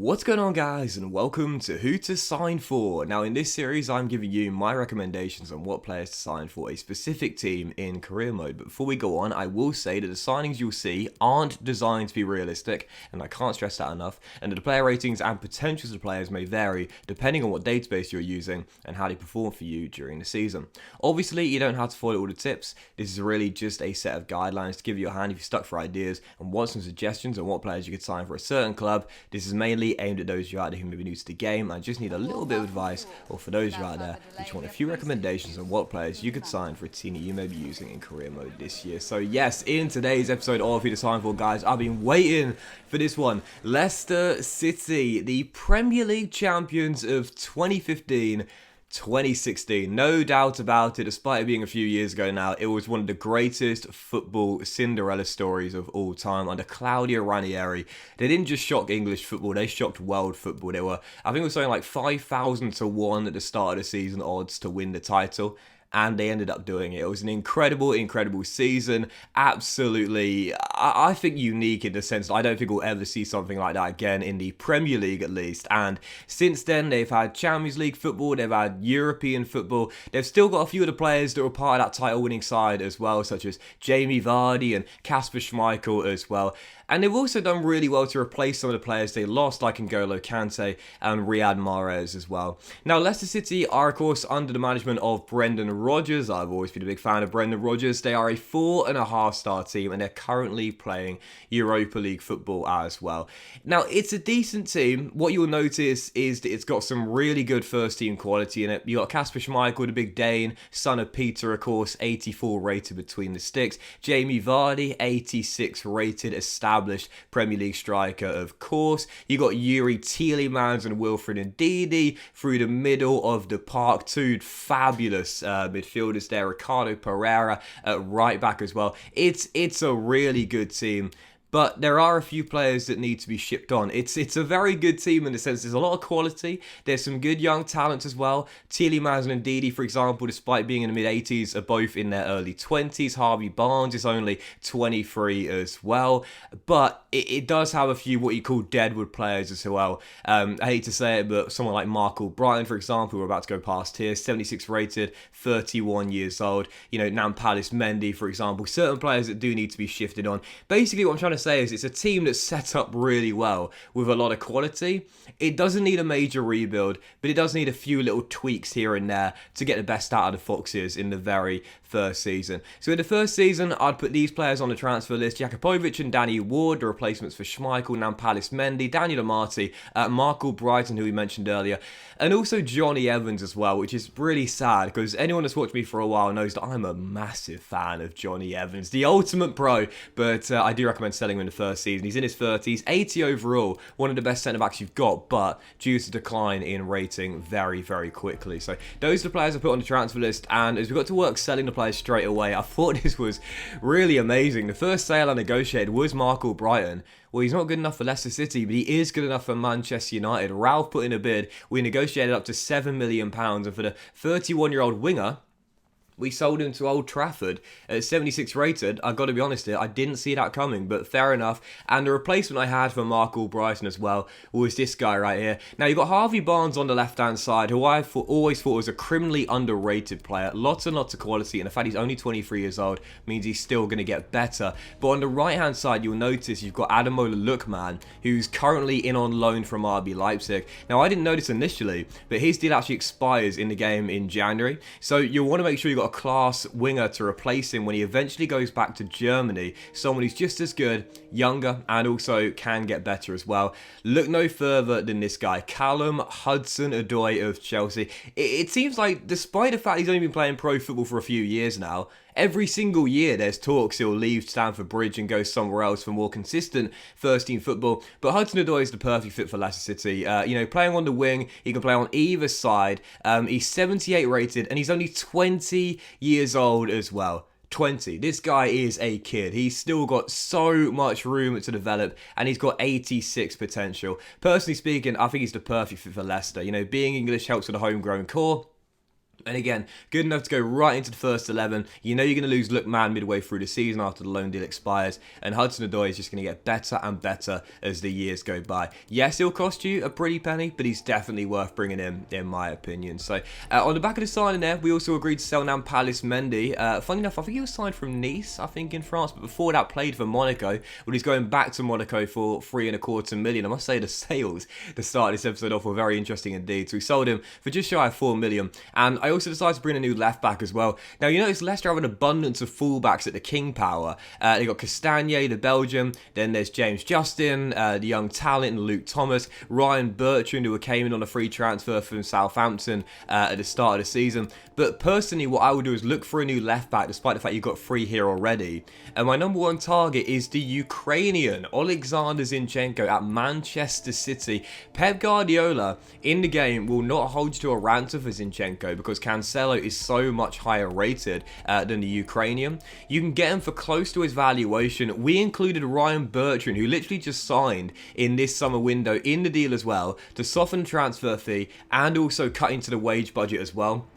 What's going on, guys, and welcome to Who to Sign For. Now in this series I'm giving you my recommendations on what players to sign for a specific team in career mode. But before we go on, I will say that the signings you'll see aren't designed to be realistic, and I can't stress that enough, and that the player ratings and potentials of players may vary depending on what database you're using and how they perform for you during the season. Obviously you don't have to follow all the tips. This is really just a set of guidelines to give you a hand if you're stuck for ideas and want some suggestions on what players you could sign for a certain club. This is mainly aimed at those of you out there who may be new to the game and just need a little bit of advice, or for those of you out there who just want a few recommendations on what players you could sign for a team that you may be using in career mode this year. So yes, in today's episode of Who to Sign For, guys, I've been waiting for this one. Leicester City, the Premier League champions of 2015-2016, no doubt about it. Despite it being a few years ago now, it was one of the greatest football Cinderella stories of all time under Claudio Ranieri. They didn't just shock English football, they shocked world football. They were, I think it was something like 5,000 to 1 at the start of the season odds to win the title, and they ended up doing it. It was an incredible season. Absolutely, I think unique in the sense that I don't think we'll ever see something like that again in the Premier League at least. And since then, they've had Champions League football, they've had European football. They've still got a few of the players that were part of that title-winning side as well, such as Jamie Vardy and Kasper Schmeichel as well. And they've also done really well to replace some of the players they lost, like N'Golo Kante and Riyad Mahrez as well. Now, Leicester City are, of course, under the management of Brendan Rodgers. I've always been a big fan of Brendan Rodgers. They are a 4.5-star team, and they're currently playing Europa League football as well. Now, it's a decent team. What you'll notice is that it's got some really good first-team quality in it. You got Kasper Schmeichel, the big Dane, son of Peter, of course, 84 rated between the sticks. Jamie Vardy, 86 rated, established Premier League striker, of course. You got Yuri Tielemans and Wilfred Ndidi through the middle of the park. Two fabulous midfielders there. Ricardo Pereira at right back as well. It's a really good team. But there are a few players that need to be shipped on. It's a very good team in the sense there's a lot of quality. There's some good young talents as well. Tielemans and Ndidi, for example, despite being in the mid-80s, are both in their early 20s. Harvey Barnes is only 23 as well. But it does have a few what you call deadwood players as well. I hate to say it, but someone like Mark Albrighton, for example, we're about to go past here, 76 rated, 31 years old. You know, Nampalys Mendy, for example. Certain players that do need to be shifted on. Basically, what I'm trying to say is it's a team that's set up really well with a lot of quality. It doesn't need a major rebuild, but it does need a few little tweaks here and there to get the best out of the Foxes in the very first season. So in the first season, I'd put these players on the transfer list: Jakupovic and Danny Ward, the replacements for Schmeichel, Nampalys Mendy, Daniel Amati, Mark Albrighton, who we mentioned earlier, and also Johnny Evans as well, which is really sad because anyone that's watched me for a while knows that I'm a massive fan of Johnny Evans, the ultimate pro, but I do recommend selling him in the first season. He's in his 30s, 80 overall, one of the best centre-backs you've got, but due to decline in rating very quickly. So those are the players I put on the transfer list, and as we got to work selling the players straight away, I thought this was really amazing. The first sale I negotiated was Mark Albrighton. Well, he's not good enough for Leicester City, but he is good enough for Manchester United. Ralph put in a bid. We negotiated up to £7 million, and for the 31-year-old winger, we sold him to Old Trafford at 76 rated. I've got to be honest here, I didn't see that coming, but fair enough. And the replacement I had for Mark Albrighton as well was this guy right here. Now, you've got Harvey Barnes on the left-hand side, who I always thought was a criminally underrated player. Lots and lots of quality, and the fact he's only 23 years old means he's still going to get better. But on the right-hand side, you'll notice you've got Ademola Lookman, who's currently in on loan from RB Leipzig. Now, I didn't notice initially, but his deal actually expires in the game in January. So you'll want to make sure you've got a class winger to replace him when he eventually goes back to Germany. Someone who's just as good, younger, and also can get better as well. Look no further than this guy, Callum Hudson-Odoi of Chelsea. It seems like, despite the fact he's only been playing pro football for a few years now, every single year there's talks he'll leave Stamford Bridge and go somewhere else for more consistent first-team football. But Hudson-Odoi is the perfect fit for Leicester City. Playing on the wing, he can play on either side. He's 78 rated, and he's only 20 years old as well. 20. This guy is a kid. He's still got so much room to develop, and he's got 86 potential. Personally speaking, I think he's the perfect fit for Leicester. You know, being English helps with the homegrown core. And again, good enough to go right into the first 11. You know you're going to lose Lookman midway through the season after the loan deal expires. And Hudson-Odoi is just going to get better and better as the years go by. Yes, he'll cost you a pretty penny, but he's definitely worth bringing in my opinion. So, on the back of the signing there, we also agreed to sell Nampalys Mendy. Funny enough, I think he was signed from Nice, I think, in France. But before that, played for Monaco. But he's going back to Monaco for $3.25 million. I must say the sales to start this episode off were very interesting indeed. So we sold him for just shy of $4 million. And I also decided to bring a new left back as well. Now, you notice Leicester have an abundance of fullbacks at the King Power. They got Castagnet, the Belgian. Then there's James Justin, the young talent, and Luke Thomas. Ryan Bertrand, who came in on a free transfer from Southampton at the start of the season. But personally, what I would do is look for a new left back, despite the fact you've got 3 here already. And my number one target is the Ukrainian Oleksandr Zinchenko at Manchester City. Pep Guardiola in the game will not hold you to a ransom for Zinchenko because Cancelo is so much higher rated than the Ukrainian. You can get him for close to his valuation. We included Ryan Bertrand, who literally just signed in this summer window in the deal as well, to soften the transfer fee and also cut into the wage budget as well.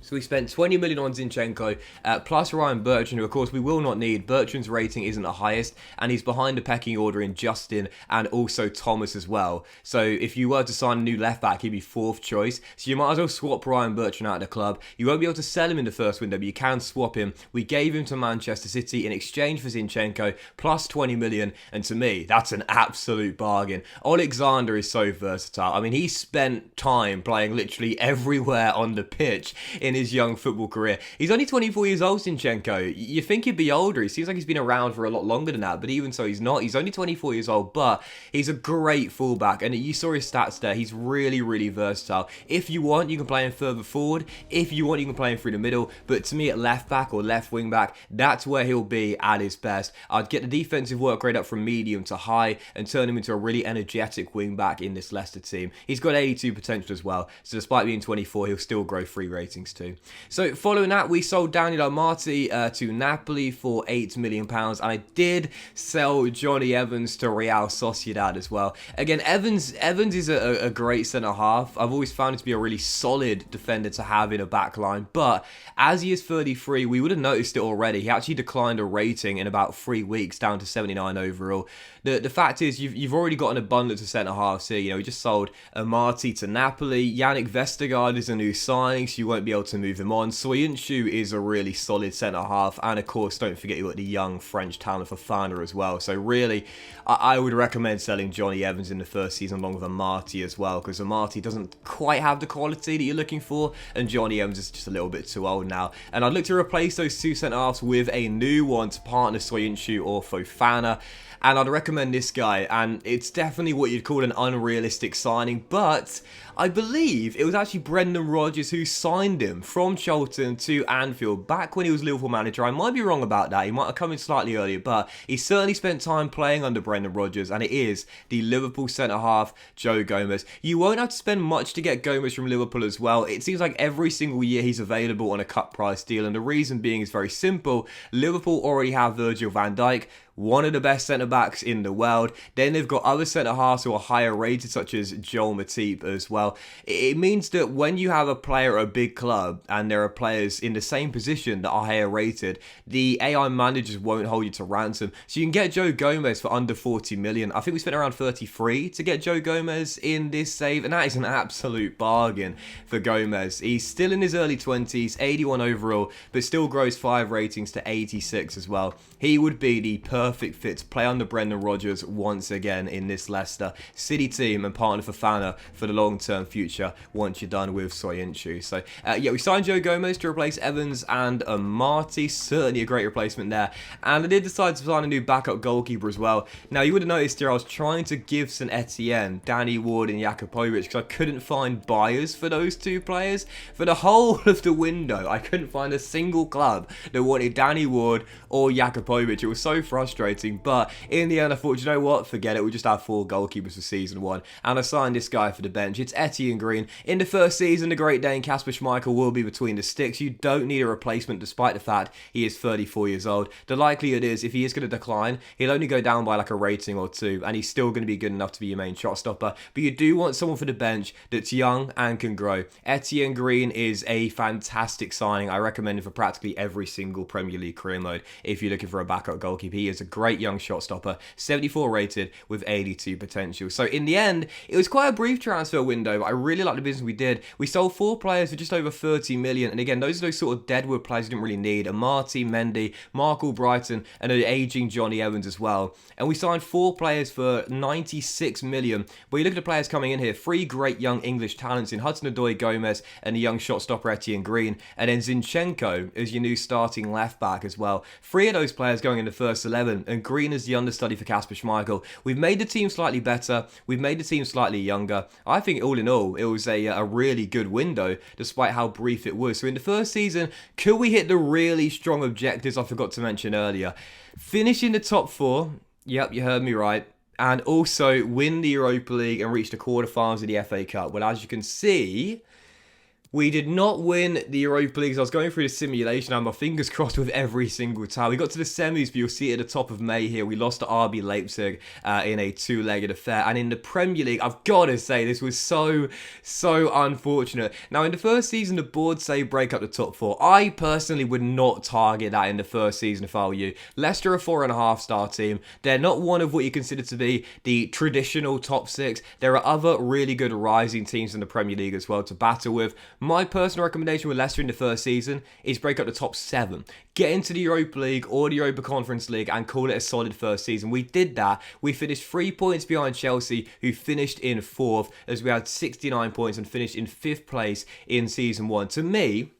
So we spent 20 million on Zinchenko, plus Ryan Bertrand, who of course we will not need. Bertrand's rating isn't the highest, and he's behind the pecking order in Justin and also Thomas as well. So if you were to sign a new left back, he'd be 4th choice. So you might as well swap Ryan Bertrand out of the club. You won't be able to sell him in the first window, but you can swap him. We gave him to Manchester City in exchange for Zinchenko, plus 20 million, and to me, that's an absolute bargain. Oleksandr is so versatile. I mean, he spent time playing literally everywhere on the pitch in his young football career. He's only 24 years old, Zinchenko. You think he'd be older. He seems like he's been around for a lot longer than that, but even so, he's not. He's only 24 years old, but he's a great fullback, and you saw his stats there. He's really, really versatile. If you want, you can play him further forward. If you want, you can play him through the middle, but to me, at left back or left wing back, that's where he'll be at his best. I'd get the defensive work rate up from medium to high and turn him into a really energetic wing back in this Leicester team. He's got 82 potential as well, so despite being 24, he'll still grow 3 ratings too. So following that, we sold Daniel Amati to Napoli for £8 million, and I did sell Johnny Evans to Real Sociedad as well. Again, Evans is a great centre-half. I've always found him to be a really solid defender to have in a back line, but as he is 33, we would have noticed it already. He actually declined a rating in about 3 weeks, down to 79 overall. The fact is, you've already got an abundance of centre-halves here. You know, we just sold Amati to Napoli. Yannick Vestergaard is a new signing, so you won't be able to move him on. Soyuncu is a really solid centre-half, and of course, don't forget you've got the young French talent Fofana as well. So really, I would recommend selling Johnny Evans in the first season along with Amati as well, because Amati doesn't quite have the quality that you're looking for, and Johnny Evans is just a little bit too old now. And I'd look to replace those 2 centre-halves with a new one to partner Soyuncu or Fofana. And I'd recommend this guy, and it's definitely what you'd call an unrealistic signing, but I believe it was actually Brendan Rodgers who signed him from Charlton to Anfield back when he was Liverpool manager. I might be wrong about that. He might have come in slightly earlier, but he certainly spent time playing under Brendan Rodgers, and it is the Liverpool centre-half, Joe Gomez. You won't have to spend much to get Gomez from Liverpool as well. It seems like every single year he's available on a cut price deal, and the reason being is very simple. Liverpool already have Virgil van Dijk, one of the best centre-backs in the world. Then they've got other centre-halves who are higher rated, such as Joel Matip as well. It means that when you have a player at a big club and there are players in the same position that are higher rated, the AI managers won't hold you to ransom. So you can get Joe Gomez for under 40 million. I think we spent around 33 to get Joe Gomez in this save, and that is an absolute bargain for Gomez. He's still in his early 20s, 81 overall, but still grows 5 ratings to 86 as well. He would be the perfect fit to play under Brendan Rodgers once again in this Leicester City team and partner Fofana for the long-term future once you're done with Soyuncu. So, yeah, we signed Joe Gomez to replace Evans and Amati. Certainly a great replacement there. And I did decide to sign a new backup goalkeeper as well. Now, you would have noticed here I was trying to give St Etienne, Danny Ward and Jakubovic because I couldn't find buyers for those 2 players. For the whole of the window, I couldn't find a single club that wanted Danny Ward or Jakubovic. It was so frustrating. frustrating. But in the end, I thought, you know what? Forget it. We'll just have 4 goalkeepers for season 1. And I signed this guy for the bench. It's Etienne Green. In the first season, the Great Dane Kasper Schmeichel will be between the sticks. You don't need a replacement despite the fact he is 34 years old. The likelihood is if he is going to decline, he'll only go down by like a rating or 2, and he's still going to be good enough to be your main shot stopper. But you do want someone for the bench that's young and can grow. Etienne Green is a fantastic signing. I recommend him for practically every single Premier League career mode if you're looking for a backup goalkeeper. He is a great young shot stopper, 74 rated with 82 potential. So in the end, it was quite a brief transfer window, but I really like the business we did. We sold 4 players for just over 30 million, and again, those are those sort of deadwood players you didn't really need. Amati, Mendy, Mark Albrighton, and an aging Johnny Evans as well. And we signed 4 players for 96 million. But you look at the players coming in here, 3 great young English talents in Hudson-Odoi, Gomez, and the young shot stopper Etienne Green, and then Zinchenko is your new starting left back as well. 3 of those players going in the first 11, and Green is the understudy for Kasper Schmeichel. We've made the team slightly better. We've made the team slightly younger. I think all in all, it was a really good window, despite how brief it was. So in the first season, could we hit the really strong objectives I forgot to mention earlier? Finish in the top 4. Yep, you heard me right. And also win the Europa League and reach the quarterfinals of the FA Cup. Well, as you can see, we did not win the Europa League. So I was going through the simulation. I had my fingers crossed with every single time. We got to the semis, but you'll see at the top of May here, we lost to RB Leipzig in a 2-legged affair. And in the Premier League, I've got to say, this was so unfortunate. Now, in the first season, the board say break up the top 4. I personally would not target that in the first season if I were you. Leicester are a 4.5-star team. They're not one of what you consider to be the traditional top 6. There are other really good rising teams in the Premier League as well to battle with. My personal recommendation with Leicester in the first season is break up the top 7. Get into the Europa League or the Europa Conference League and call it a solid first season. We did that. We finished 3 points behind Chelsea, who finished in 4th, as we had 69 points and finished in 5th place in season 1. To me,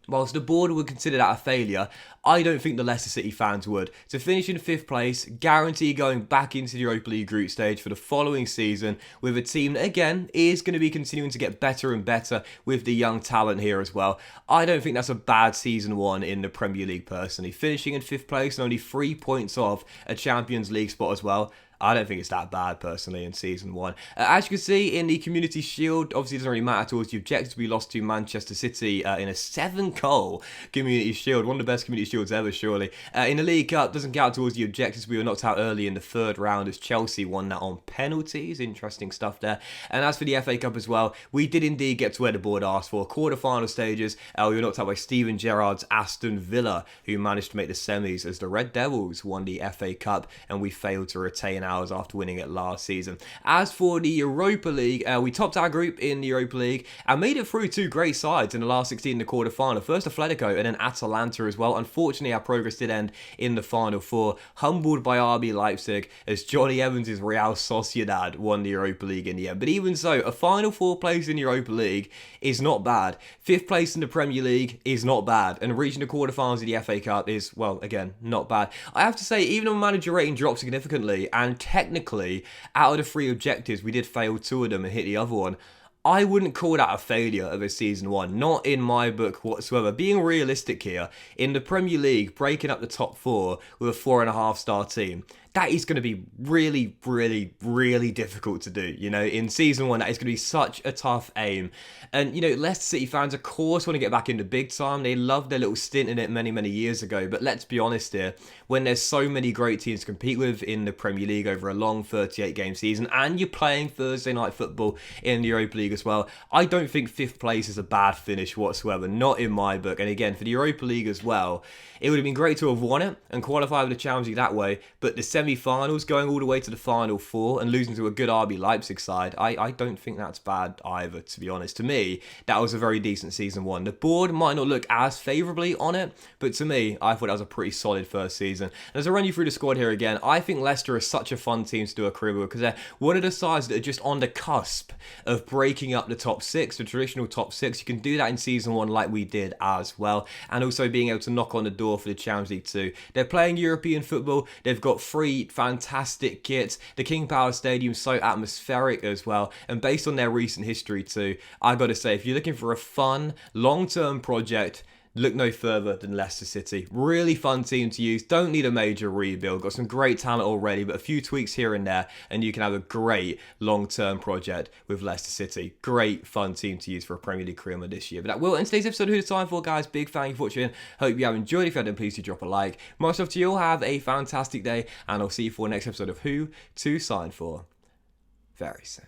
whilst the board would consider that a failure, I don't think the Leicester City fans would. To finish in 5th place, guarantee going back into the Europa League group stage for the following season with a team that, again, is going to be continuing to get better and better with the young talent here as well. I don't think that's a bad season 1 in the Premier League, personally. Finishing in 5th place and only 3 points off a Champions League spot as well, I don't think it's that bad, personally, in Season 1. As you can see in the Community Shield, obviously it doesn't really matter towards the objectives. We lost to Manchester City in a 7-goal Community Shield. One of the best Community Shields ever, surely. In the League Cup, doesn't count towards the objectives. We were knocked out early in the 3rd round as Chelsea won that on penalties. Interesting stuff there. And as for the FA Cup as well, we did indeed get to where the board asked for. Quarter-final stages, we were knocked out by Steven Gerrard's Aston Villa, who managed to make the semis as the Red Devils won the FA Cup, and we failed to retain hours after winning it last season. As for the Europa League, we topped our group in the Europa League and made it through 2 great sides in the last 16 in the quarter-final. First Atletico and then Atalanta as well. Unfortunately, our progress did end in the final 4, humbled by RB Leipzig as Johnny Evans' Real Sociedad won the Europa League in the end. But even so, a final 4 place in the Europa League is not bad. 5th place in the Premier League is not bad. And reaching the quarterfinals of the FA Cup is, well, again, not bad. I have to say, even though manager rating dropped significantly, and technically, out of the 3 objectives, we did fail 2 of them and hit the other one, I wouldn't call that a failure of a Season 1, not in my book whatsoever. Being realistic here, in the Premier League, breaking up the top 4 with a 4.5-star team, that is going to be really difficult to do. You know, in Season 1, that is going to be such a tough aim. And, you know, Leicester City fans, of course, want to get back into big time. They loved their little stint in it many years ago. But let's be honest here, when there's so many great teams to compete with in the Premier League over a long 38-game season, and you're playing Thursday night football in the Europa League as well, I don't think 5th place is a bad finish whatsoever, not in my book. And again, for the Europa League as well, it would have been great to have won it and qualify with the Champions League that way, but the semi-finals, going all the way to the final 4 and losing to a good RB Leipzig side, I don't think that's bad either, to be honest. To me, that was a very decent Season 1. The board might not look as favourably on it, but to me, I thought that was a pretty solid first season. And as I run you through the squad here again, I think Leicester is such a fun team to do a career with, because they're one of the sides that are just on the cusp of breaking up the top 6, the traditional top 6. You can do that in Season 1 like we did as well, and also being able to knock on the door for the Champions League too. They're playing European football. They've got 3 fantastic kits. The King Power Stadium's so atmospheric as well, and based on their recent history too, I gotta say, if you're looking for a fun, long-term project, look no further than Leicester City. Really fun team to use. Don't need a major rebuild. Got some great talent already, but a few tweaks here and there, and you can have a great long-term project with Leicester City. Great fun team to use for a Premier League career this year. But that will end today's episode of Who's Time For, guys. Big thank you for watching. Hope you have enjoyed. If you have, please do drop a like. Much love to you all. Have a fantastic day, and I'll see you for the next episode of Who to Sign For very soon.